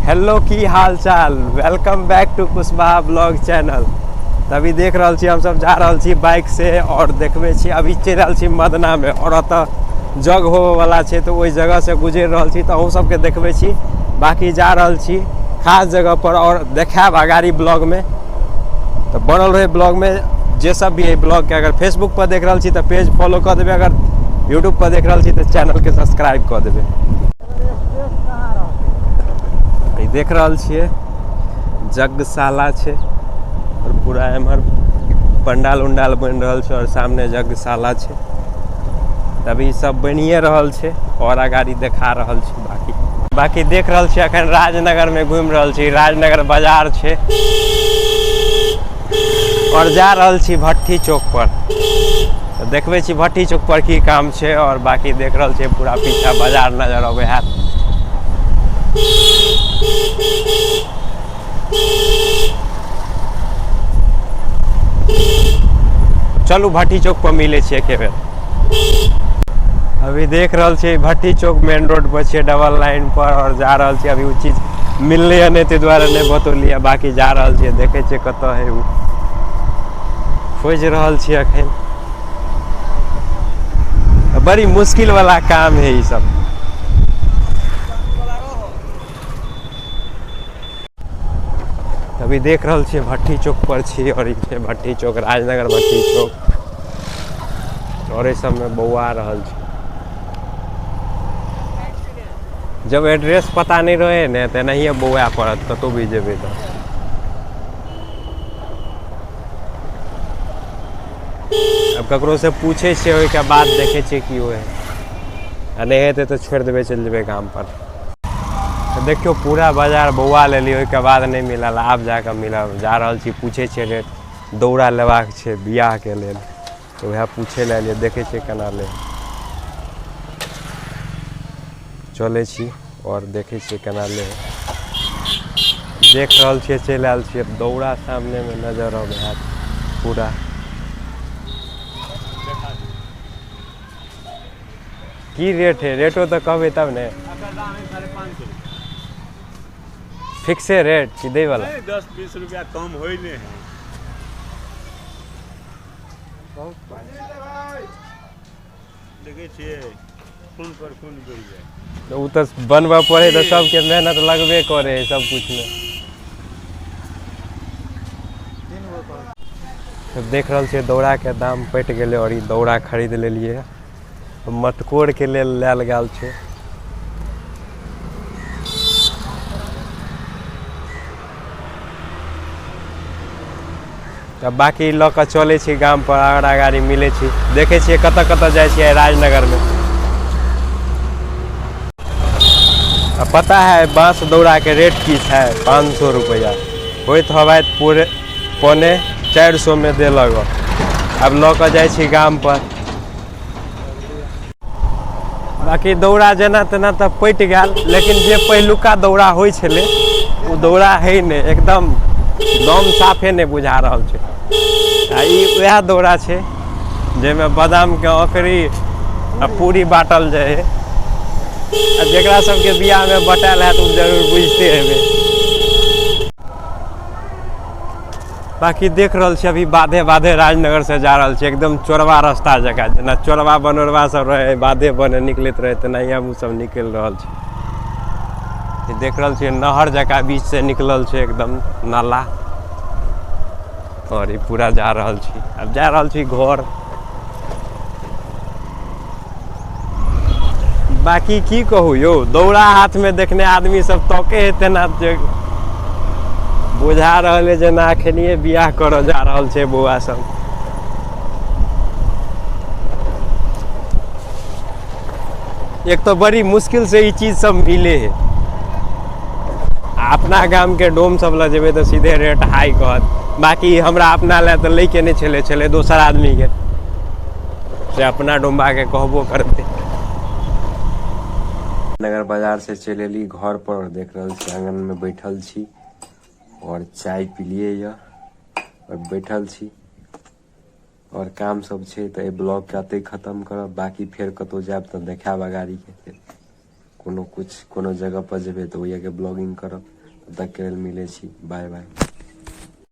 Hello की हाल चाल, welcome back to Kushwaha blog channel. तभी देख रहा छी हम सब जा रहा छी बाइक से और देखबे छी अभी चल रहा छी मदना में और अतः जग होवे वाला छे तो वही जगह से गुजर रहा छी तो अहूँ सबके देखबे छी। बाकी जा रहा छी खास जगह पर और देखाब आगारी ब्लॉग में, तो बनल रहे ब्लॉग में। जे सब भी है ब्लॉग के अगर फेसबुक पर देख रहा छी तो पेज फॉलो कर देवे, अगर यूट्यूब पर देख रहा छी तो चैनल के सब्सक्राइब कर देवे। देख रहा छे यज्ञशाला छे और पूरा एमहर पंडाल उंडाल बन रहा छे और सामने यज्ञशाला छे। तभी सब बनिए रहल छे और आगाड़ी देखा रहल छे। बाकी देख रहल छे अखन राजनगर में घूम रहल छी, राजनगर बाजार छे और जा रहल छी भट्टी चौक पर। तो देखबे छी भट्टी चौक पर की काम छे और बाकी देख रहल छे पूरा पीछा बाजार नजर आवे है। चलू भट्टी चौक पर मिले छे एक बेर। अभी देख रहल छे भट्टी चौक मेन रोड पर छे डबल लाइन पर और जा रहल छे। अभी उ चीज मिलले नहीं ते द्वारा नहीं बतौलिए, बाकी जा रहल छे देखे छे कत है उ खोज रहल छे अखन। बड़ी मुश्किल वाला काम है ये सब। अभी देख रहल छे भट्टी चौक पर छी और ये भट्टी चौक राजनगर भट्टी चौक और ये सब में बौआ रहल छे। जब एड्रेस पता नहीं रहे ने तो नहीं बौआ पड़त कतो भी जेबे तो। अब ककरो से पूछे छे ओइ के बाद देखे छे की होय है, नहीं हेते तो छोड़ देबे चल जेबे काम पर। तो देखियो पूरा बाजार बौआ ले ली, के बाद नहीं मिलल, आब जाकर मिलल। जा रहल छी पूछे छे रेट, दौड़ा लेबाक छे बियाह के लेल तो वह पूछे ले लिए, देखे छे केना ले चले छी और देखे छे केना ले। देख रहल छे चल आयल छे, दौड़ा सामने में नजर आवे है पूरा। की रेट है? रेटो तो कहबे तब ने। फिक्से रेट की दे वाला? 10-20 रुपया कम होई ने है। देखे छिए खून पर खून गिर जाए तो उ तो बनवा पड़े तो सबके मेहनत लगबे करे सब कुछ में। तो देख रहल छे दौड़ा के दाम पट गेले और ये दौड़ा खरीद लेलिए। मटकोर के लेल लेल गेल छे। तब बाकी ल के चले छी गाम पर आगरा गाड़ी मिले छी। देखे छिए कत कत जाए छी राजनगर में। अब पता है बांस दौड़ा के रेट की है 500 रुपया, होत हवा पूरे 350 में दे लग। अब ल के जाए छी गाम पर। बाकी दौड़ा जना तना तो पट गया, लेकिन जे पहलुका दौड़ा होय छले वो दौड़ा है ने, एकदम दम साफे नहीं बुझा रहल छे। वह दौड़ा छे जेमे बादाम के अकरी आ पूरी बाटल जाए है। जेकरा सबके बियाह में बटाल है तो जरूर बुझते हेबे। बाकी देख रहल छे अभी बाधे बाधे राजनगर से जा रहल छे, एकदम चोरवा रास्ता जगह, जना चोरवा बनोरवा सब रहे बाधे बने निकलत रहे तो नहीं हम सब निकल रहल छे। देख रहल छे नहर जगह बीच से निकलल छे एकदम नाला और ये पूरा जा रहल छी। अब जा रहल छी घर। बाकी की कहू यो, दौड़ा हाथ में देखने आदमी सब तके है तेना बुझा रहल है जना अखनिए बियाह कर जा रहल छे बौआ सब। एक तो बड़ी मुश्किल से ये चीज सब मिले है। अपना गांव के डोम सब ल जेबे तो सीधे रेट हाई कहत, बाकी हमरा अपना ले तो लेके नहीं चले चले दोसर आदमी के से अपना डोम्बा के कहबो करते। नगर बाजार से चले ली घर पर और देख रहल छी आंगन में बैठल छी और चाय पिलिए या और बैठल छी और काम सब छे तो ब्लॉग के अते खत्म करब। बाकी फिर कतो जाब तो देखाब गाड़ी के। कोनो जगह पर जेबै तऽ ओहिके ब्लॉगिंग करब। तब तक के लेल मिलै छी, बाय बाय।